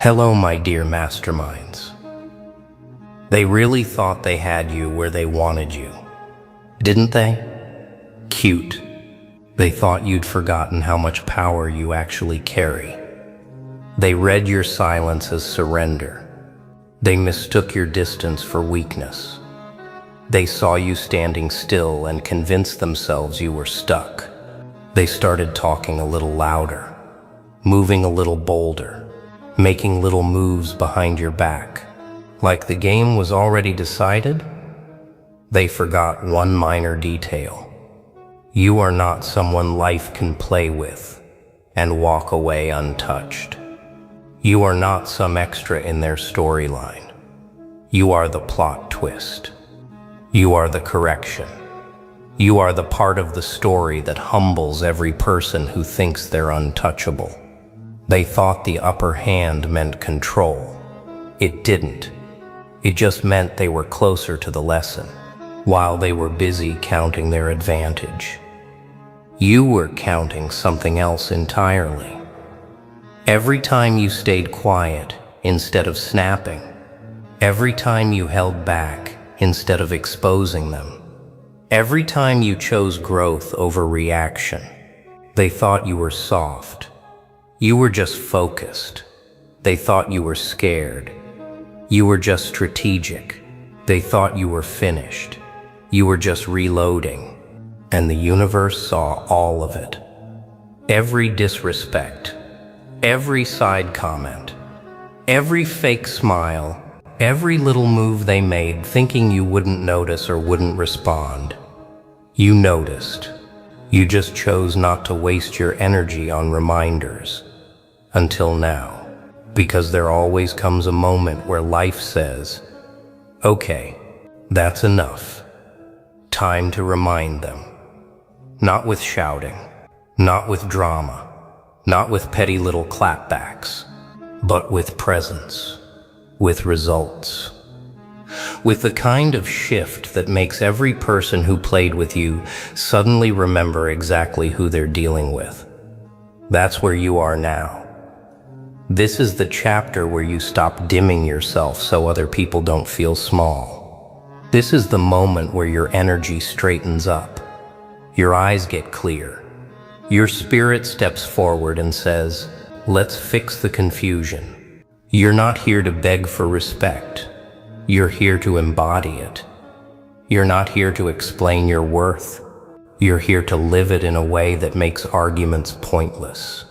Hello, my dear masterminds. They really thought they had you where they wanted you, didn't they? Cute. They thought you'd forgotten how much power you actually carry. They read your silence as surrender. They mistook your distance for weakness. They saw you standing still and convinced themselves you were stuck. They started talking a little louder, moving a little bolder, making little moves behind your back. Like the game was already decided, they forgot one minor detail. You are not someone life can play with and walk away untouched. You are not some extra in their storyline. You are the plot twist. You are the correction. You are the part of the story that humbles every person who thinks they're untouchable. They thought the upper hand meant control. It didn't. It just meant they were closer to the lesson, while they were busy counting their advantage. You were counting something else entirely. Every time you stayed quiet instead of snapping, every time you held back instead of exposing them, every time you chose growth over reaction, they thought you were soft. You were just focused. They thought you were scared. You were just strategic. They thought you were finished. You were just reloading. And the universe saw all of it. Every disrespect, every side comment, every fake smile, every little move they made thinking you wouldn't notice or wouldn't respond. You noticed. You just chose not to waste your energy on reminders. Until now, because there always comes a moment where life says, okay, that's enough. Time to remind them. Not with shouting, not with drama, not with petty little clapbacks, but with presence, with results, with the kind of shift that makes every person who played with you suddenly remember exactly who they're dealing with. That's where you are now. This is the chapter where you stop dimming yourself so other people don't feel small. This is the moment where your energy straightens up. Your eyes get clear. Your spirit steps forward and says, let's fix the confusion. You're not here to beg for respect. You're here to embody it. You're not here to explain your worth. You're here to live it in a way that makes arguments pointless.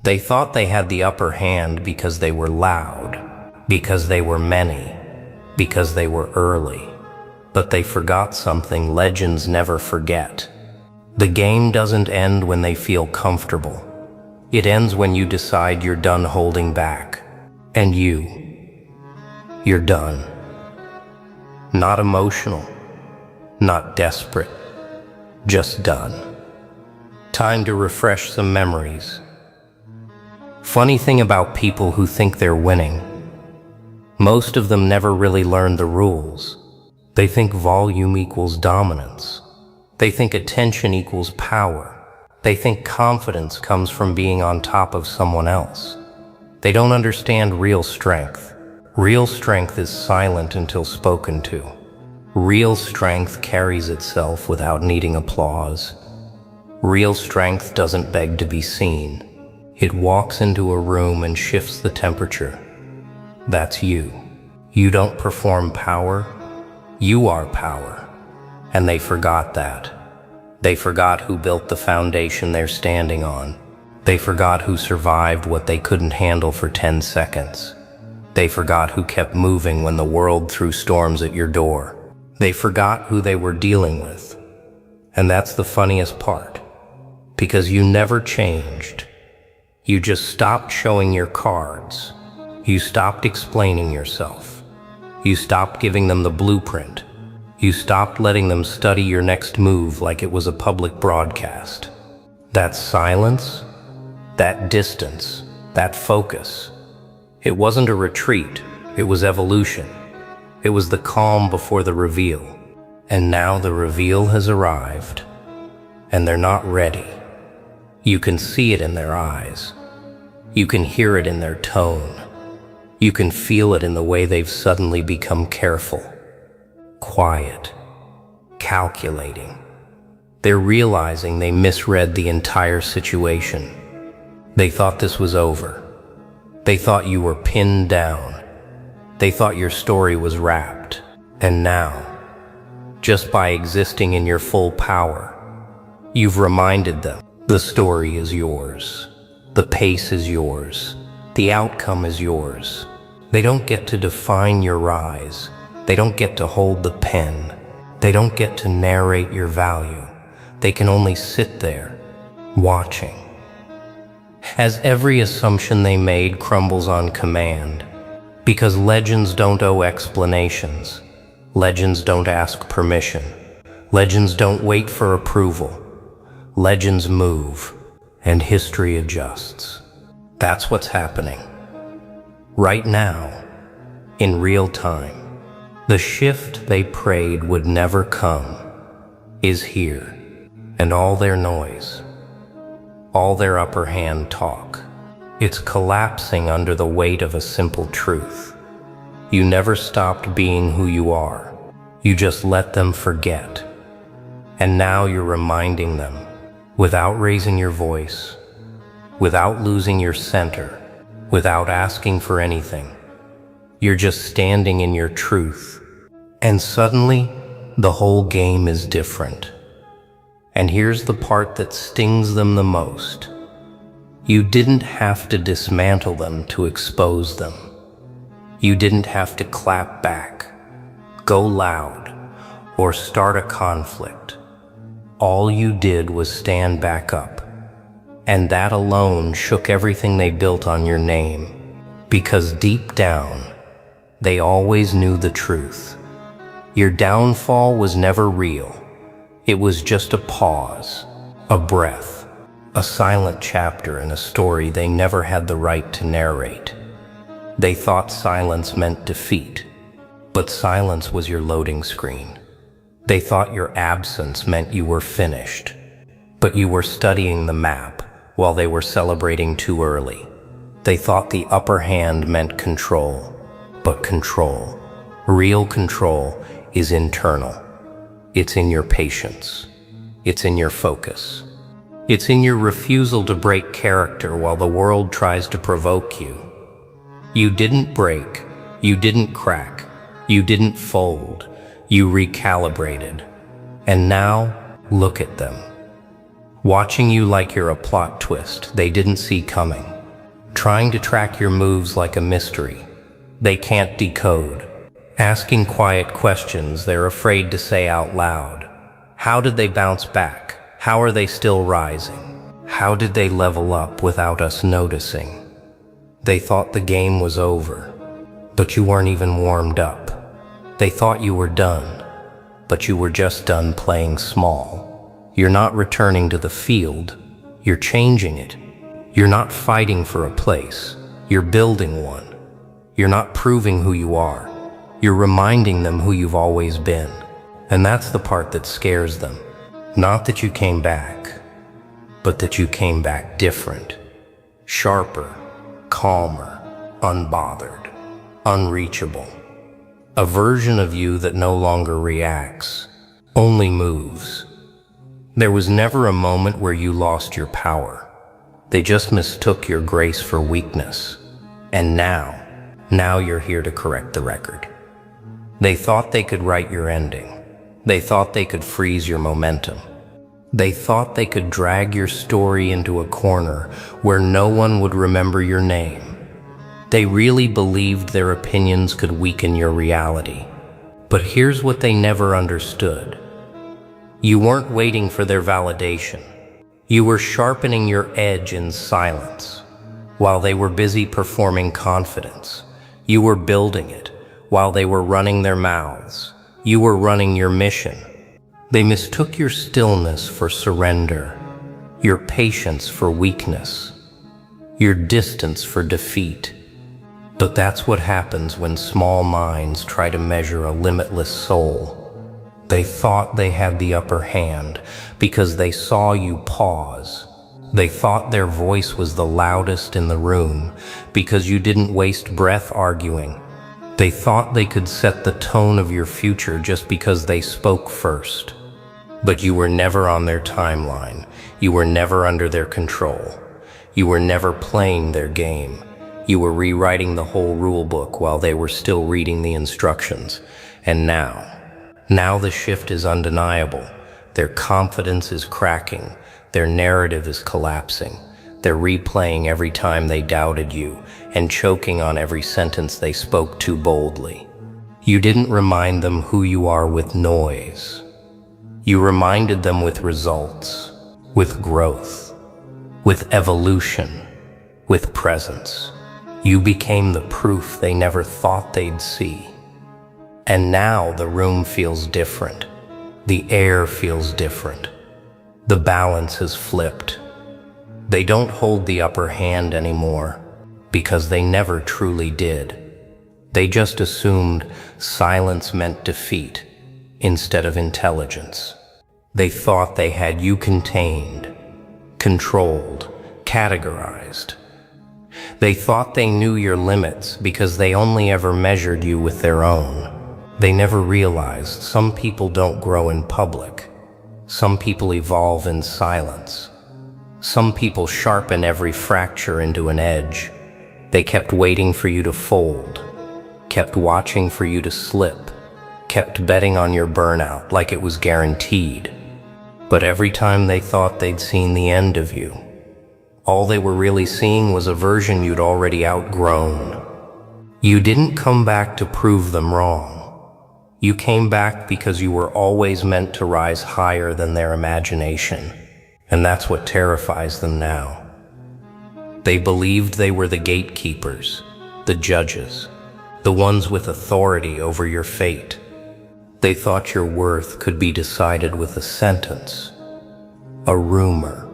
They thought they had the upper hand because they were loud, because they were many, because they were early. But they forgot something legends never forget. The game doesn't end when they feel comfortable. It ends when you decide you're done holding back. And you're done. Not emotional, not desperate, just done. Time to refresh some memories. Funny thing about people who think they're winning, most of them never really learned the rules. They think volume equals dominance. They think attention equals power. They think confidence comes from being on top of someone else. They don't understand real strength. Real strength is silent until spoken to. Real strength carries itself without needing applause. Real strength doesn't beg to be seen. It walks into a room and shifts the temperature. That's you. You don't perform power. You are power. And they forgot that. They forgot who built the foundation they're standing on. They forgot who survived what they couldn't handle for 10 seconds. They forgot who kept moving when the world threw storms at your door. They forgot who they were dealing with. And that's the funniest part. Because you never changed. You just stopped showing your cards. You stopped explaining yourself. You stopped giving them the blueprint. You stopped letting them study your next move like it was a public broadcast. That silence, that distance, that focus, it wasn't a retreat, it was evolution. It was the calm before the reveal. And now the reveal has arrived, and they're not ready. You can see it in their eyes. You can hear it in their tone. You can feel it in the way they've suddenly become careful, quiet, calculating. They're realizing they misread the entire situation. They thought this was over. They thought you were pinned down. They thought your story was wrapped. And now, just by existing in your full power, you've reminded them the story is yours. The pace is yours. The outcome is yours. They don't get to define your rise. They don't get to hold the pen. They don't get to narrate your value. They can only sit there, watching. As every assumption they made crumbles on command, because legends don't owe explanations. Legends don't ask permission. Legends don't wait for approval. Legends move, and history adjusts. That's what's happening. Right now, in real time, the shift they prayed would never come is here, and all their noise, all their upper hand talk, it's collapsing under the weight of a simple truth. You never stopped being who you are. You just let them forget. And now you're reminding them, without raising your voice, without losing your center, without asking for anything. You're just standing in your truth. And suddenly, the whole game is different. And here's the part that stings them the most. You didn't have to dismantle them to expose them. You didn't have to clap back, go loud, or start a conflict. All you did was stand back up. And that alone shook everything they built on your name. Because deep down, they always knew the truth. Your downfall was never real. It was just a pause, a breath, a silent chapter in a story they never had the right to narrate. They thought silence meant defeat, but silence was your loading screen. They thought your absence meant you were finished, but you were studying the map while they were celebrating too early. They thought the upper hand meant control, but control, real control, is internal. It's in your patience. It's in your focus. It's in your refusal to break character while the world tries to provoke you. You didn't break. You didn't crack. You didn't fold. You recalibrated. And now, look at them. Watching you like you're a plot twist they didn't see coming. Trying to track your moves like a mystery they can't decode. Asking quiet questions they're afraid to say out loud. How did they bounce back? How are they still rising? How did they level up without us noticing? They thought the game was over, but you weren't even warmed up. They thought you were done, but you were just done playing small. You're not returning to the field, you're changing it. You're not fighting for a place, you're building one. You're not proving who you are. You're reminding them who you've always been. And that's the part that scares them. Not that you came back, but that you came back different, sharper, calmer, unbothered, unreachable. A version of you that no longer reacts, only moves. There was never a moment where you lost your power. They just mistook your grace for weakness. And now you're here to correct the record. They thought they could write your ending. They thought they could freeze your momentum. They thought they could drag your story into a corner where no one would remember your name. They really believed their opinions could weaken your reality. But here's what they never understood. You weren't waiting for their validation. You were sharpening your edge in silence. While they were busy performing confidence, you were building it. While they were running their mouths, you were running your mission. They mistook your stillness for surrender, your patience for weakness, your distance for defeat. But that's what happens when small minds try to measure a limitless soul. They thought they had the upper hand because they saw you pause, They thought their voice was the loudest in the room because you didn't waste breath arguing. They thought they could set the tone of your future just because they spoke first. But you were never on their timeline. You were never under their control. You were never playing their game. You were rewriting the whole rule book while they were still reading the instructions. And now the shift is undeniable. Their confidence is cracking. Their narrative is collapsing. They're replaying every time they doubted you and choking on every sentence they spoke too boldly. You didn't remind them who you are with noise. You reminded them with results, with growth, with evolution, with presence. You became the proof they never thought they'd see. And now the room feels different. The air feels different. The balance has flipped. They don't hold the upper hand anymore because they never truly did. They just assumed silence meant defeat instead of intelligence. They thought they had you contained, controlled, categorized. They thought they knew your limits because they only ever measured you with their own. They never realized some people don't grow in public. Some people evolve in silence. Some people sharpen every fracture into an edge. They kept waiting for you to fold, kept watching for you to slip, kept betting on your burnout like it was guaranteed. But every time they thought they'd seen the end of you, all they were really seeing was a version you'd already outgrown. You didn't come back to prove them wrong. You came back because you were always meant to rise higher than their imagination, and that's what terrifies them now. They believed they were the gatekeepers, the judges, the ones with authority over your fate. They thought your worth could be decided with a sentence, a rumor,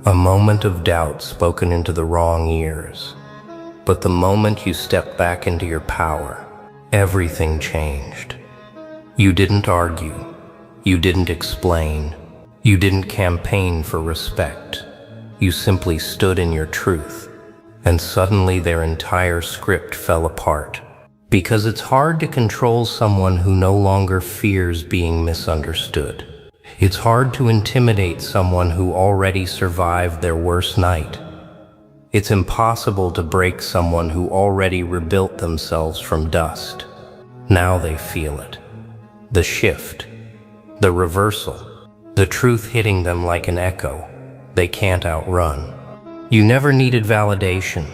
a moment of doubt spoken into the wrong ears. But the moment you stepped back into your power, everything changed. You didn't argue. You didn't explain. You didn't campaign for respect. You simply stood in your truth. And suddenly their entire script fell apart. Because it's hard to control someone who no longer fears being misunderstood. It's hard to intimidate someone who already survived their worst night. It's impossible to break someone who already rebuilt themselves from dust. Now they feel it. The shift, the reversal, the truth hitting them like an echo they can't outrun. You never needed validation.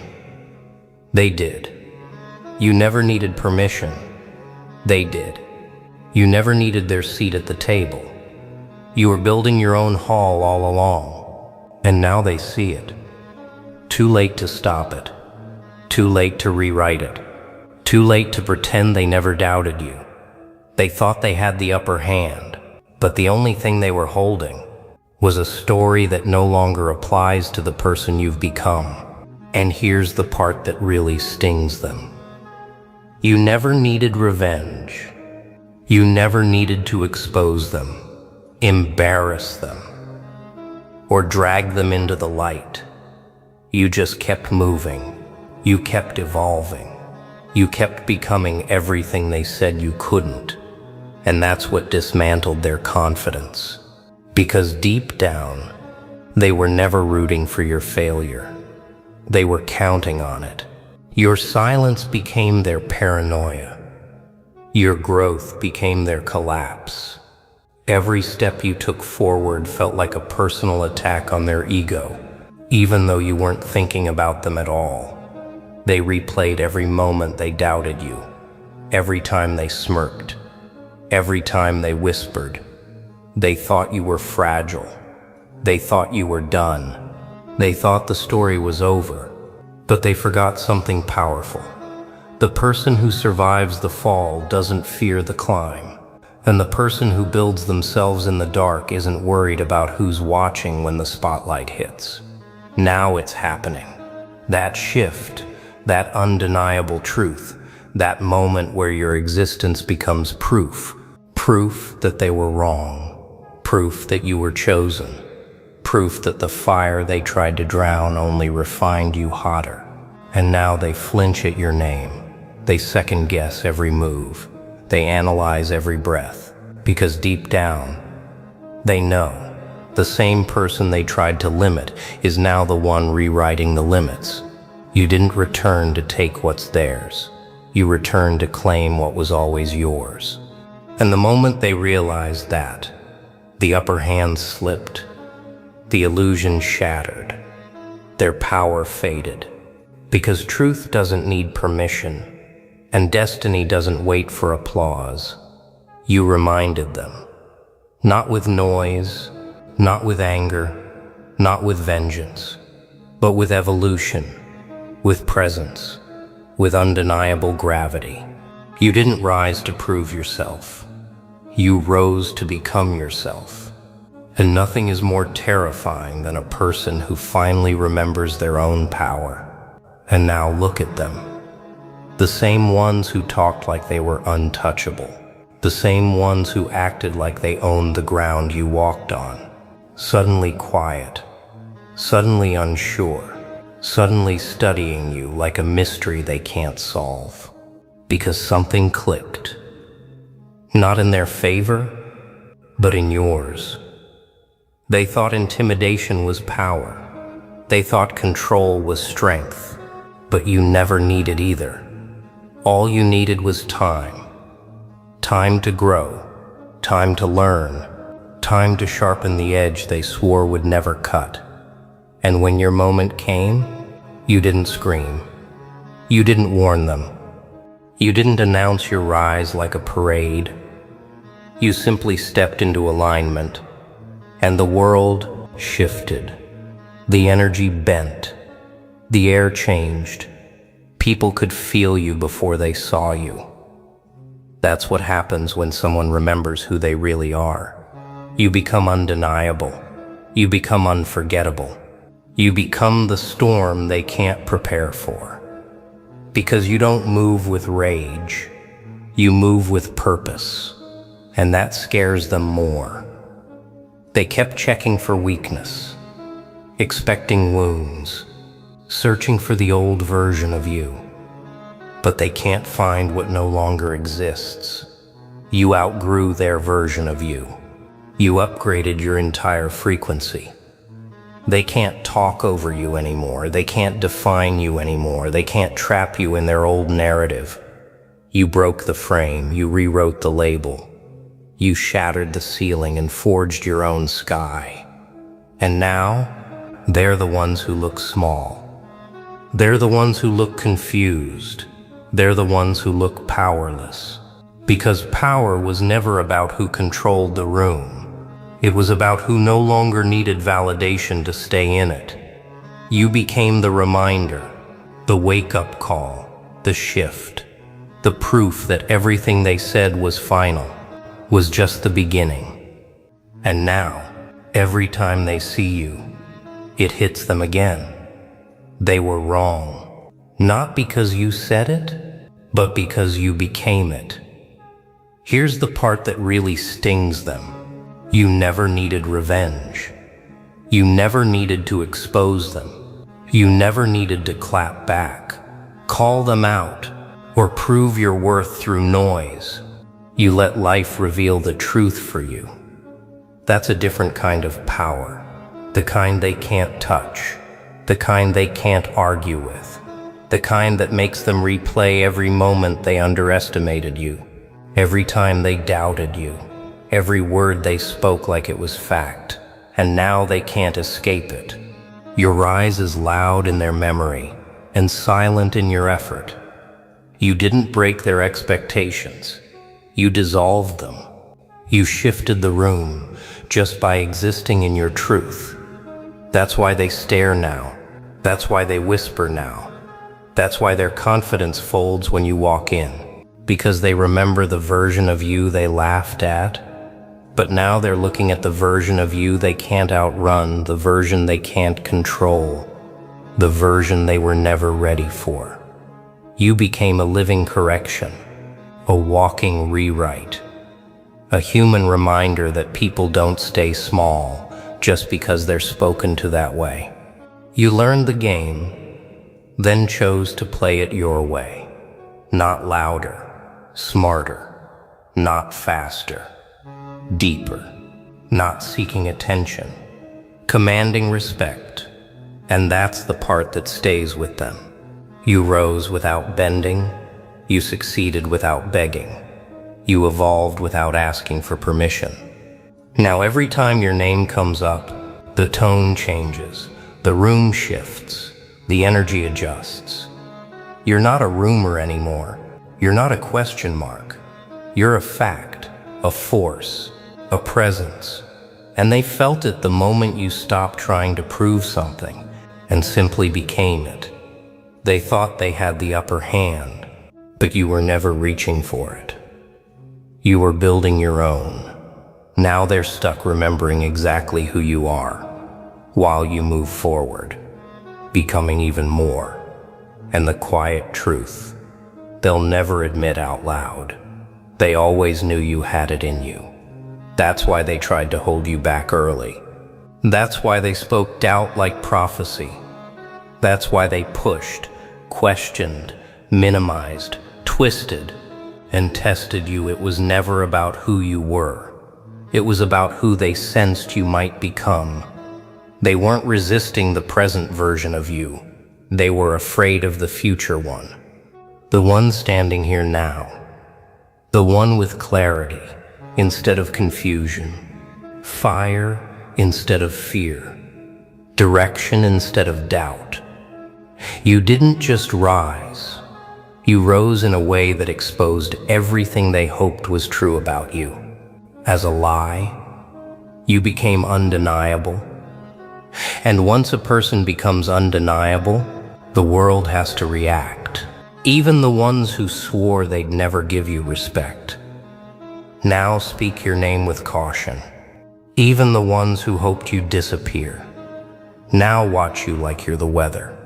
They did. You never needed permission. They did. You never needed their seat at the table. You were building your own hall all along, and now they see it. Too late to stop it. Too late to rewrite it. Too late to pretend they never doubted you. They thought they had the upper hand, but the only thing they were holding was a story that no longer applies to the person you've become. And here's the part that really stings them. You never needed revenge. You never needed to expose them, embarrass them, or drag them into the light. You just kept moving. You kept evolving. You kept becoming everything they said you couldn't. And that's what dismantled their confidence. Because deep down, they were never rooting for your failure. They were counting on it. Your silence became their paranoia. Your growth became their collapse. Every step you took forward felt like a personal attack on their ego, even though you weren't thinking about them at all. They replayed every moment they doubted you, every time they smirked, every time they whispered. They thought you were fragile. They thought you were done. They thought the story was over. But they forgot something powerful. The person who survives the fall doesn't fear the climb. And the person who builds themselves in the dark isn't worried about who's watching when the spotlight hits. Now it's happening. That shift, that undeniable truth, that moment where your existence becomes proof that they were wrong, proof that you were chosen, proof that the fire they tried to drown only refined you hotter. And now they flinch at your name. They second guess every move. They analyze every breath. Because deep down, they know the same person they tried to limit is now the one rewriting the limits. You didn't return to take what's theirs. You returned to claim what was always yours. And the moment they realized that, the upper hand slipped. The illusion shattered. Their power faded. Because truth doesn't need permission, and destiny doesn't wait for applause. You reminded them. Not with noise, not with anger, not with vengeance, but with evolution, with presence, with undeniable gravity. You didn't rise to prove yourself. You rose to become yourself. And nothing is more terrifying than a person who finally remembers their own power. And now look at them. The same ones who talked like they were untouchable. The same ones who acted like they owned the ground you walked on. Suddenly quiet. Suddenly unsure. Suddenly studying you like a mystery they can't solve. Because something clicked. Not in their favor, but in yours. They thought intimidation was power. They thought control was strength. But you never needed either. All you needed was time. Time to grow. Time to learn. Time to sharpen the edge they swore would never cut. And when your moment came, you didn't scream. You didn't warn them. You didn't announce your rise like a parade. You simply stepped into alignment, and the world shifted. The energy bent. The air changed. People could feel you before they saw you. That's what happens when someone remembers who they really are. You become undeniable. You become unforgettable. You become the storm they can't prepare for. Because you don't move with rage. You move with purpose. And that scares them more. They kept checking for weakness, expecting wounds, searching for the old version of you. But they can't find what no longer exists. You outgrew their version of you. You upgraded your entire frequency. They can't talk over you anymore. They can't define you anymore. They can't trap you in their old narrative. You broke the frame. You rewrote the label. You shattered the ceiling and forged your own sky. And now, they're the ones who look small. They're the ones who look confused. They're the ones who look powerless. Because power was never about who controlled the room. It was about who no longer needed validation to stay in it. You became the reminder, the wake-up call, the shift, the proof that everything they said was final, was just the beginning. And now, every time they see you, it hits them again. They were wrong. Not because you said it, but because you became it. Here's the part that really stings them. You never needed revenge. You never needed to expose them. You never needed to clap back, call them out, or prove your worth through noise. You let life reveal the truth for you. That's a different kind of power. The kind they can't touch. The kind they can't argue with. The kind that makes them replay every moment they underestimated you. Every time they doubted you. Every word they spoke like it was fact. And now they can't escape it. Your rise is loud in their memory and silent in your effort. You didn't break their expectations. You dissolved them. You shifted the room just by existing in your truth. That's why they stare now. That's why they whisper now. That's why their confidence folds when you walk in. Because they remember the version of you they laughed at. But now they're looking at the version of you they can't outrun, the version they can't control, the version they were never ready for. You became a living correction, a walking rewrite, a human reminder that people don't stay small, just because they're spoken to that way. You learned the game, then chose to play it your way. Not louder, smarter, not faster, deeper, not seeking attention, commanding respect. And that's the part that stays with them. You rose without bending, you succeeded without begging, you evolved without asking for permission. Now every time your name comes up, the tone changes, the room shifts, the energy adjusts. You're not a rumor anymore. You're not a question mark. You're a fact, a force, a presence. And they felt it the moment you stopped trying to prove something and simply became it. They thought they had the upper hand, but you were never reaching for it. You were building your own. Now they're stuck remembering exactly who you are while you move forward, becoming even more. And the quiet truth, they'll never admit out loud. They always knew you had it in you. That's why they tried to hold you back early. That's why they spoke doubt like prophecy. That's why they pushed, questioned, minimized, twisted, and tested you. It was never about who you were. It was about who they sensed you might become. They weren't resisting the present version of you. They were afraid of the future one. The one standing here now. The one with clarity instead of confusion. Fire instead of fear. Direction instead of doubt. You didn't just rise. You rose in a way that exposed everything they hoped was true about you. As a lie, you became undeniable. And once a person becomes undeniable, the world has to react. Even the ones who swore they'd never give you respect now speak your name with caution. Even the ones who hoped you'd disappear now watch you like you're the weather.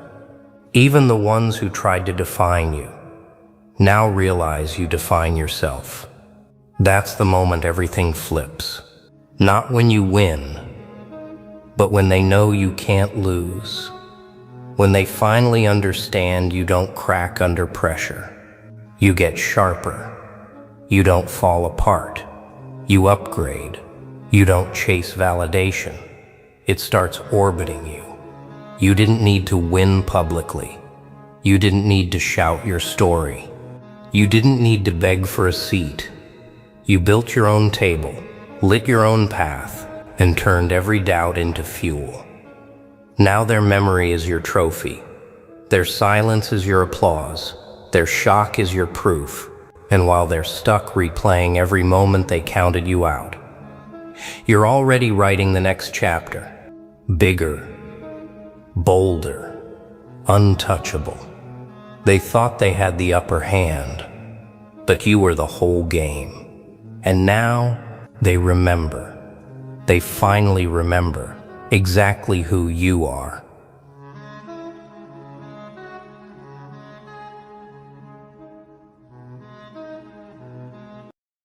Even the ones who tried to define you now realize you define yourself. That's the moment everything flips. Not when you win, but when they know you can't lose. When they finally understand you don't crack under pressure. You get sharper. You don't fall apart. You upgrade. You don't chase validation. It starts orbiting you. You didn't need to win publicly. You didn't need to shout your story. You didn't need to beg for a seat. You built your own table, lit your own path, and turned every doubt into fuel. Now their memory is your trophy. Their silence is your applause. Their shock is your proof. And while they're stuck replaying every moment they counted you out, you're already writing the next chapter. Bigger, bolder, untouchable. They thought they had the upper hand, but you were the whole game. And now they remember. They finally remember exactly who you are.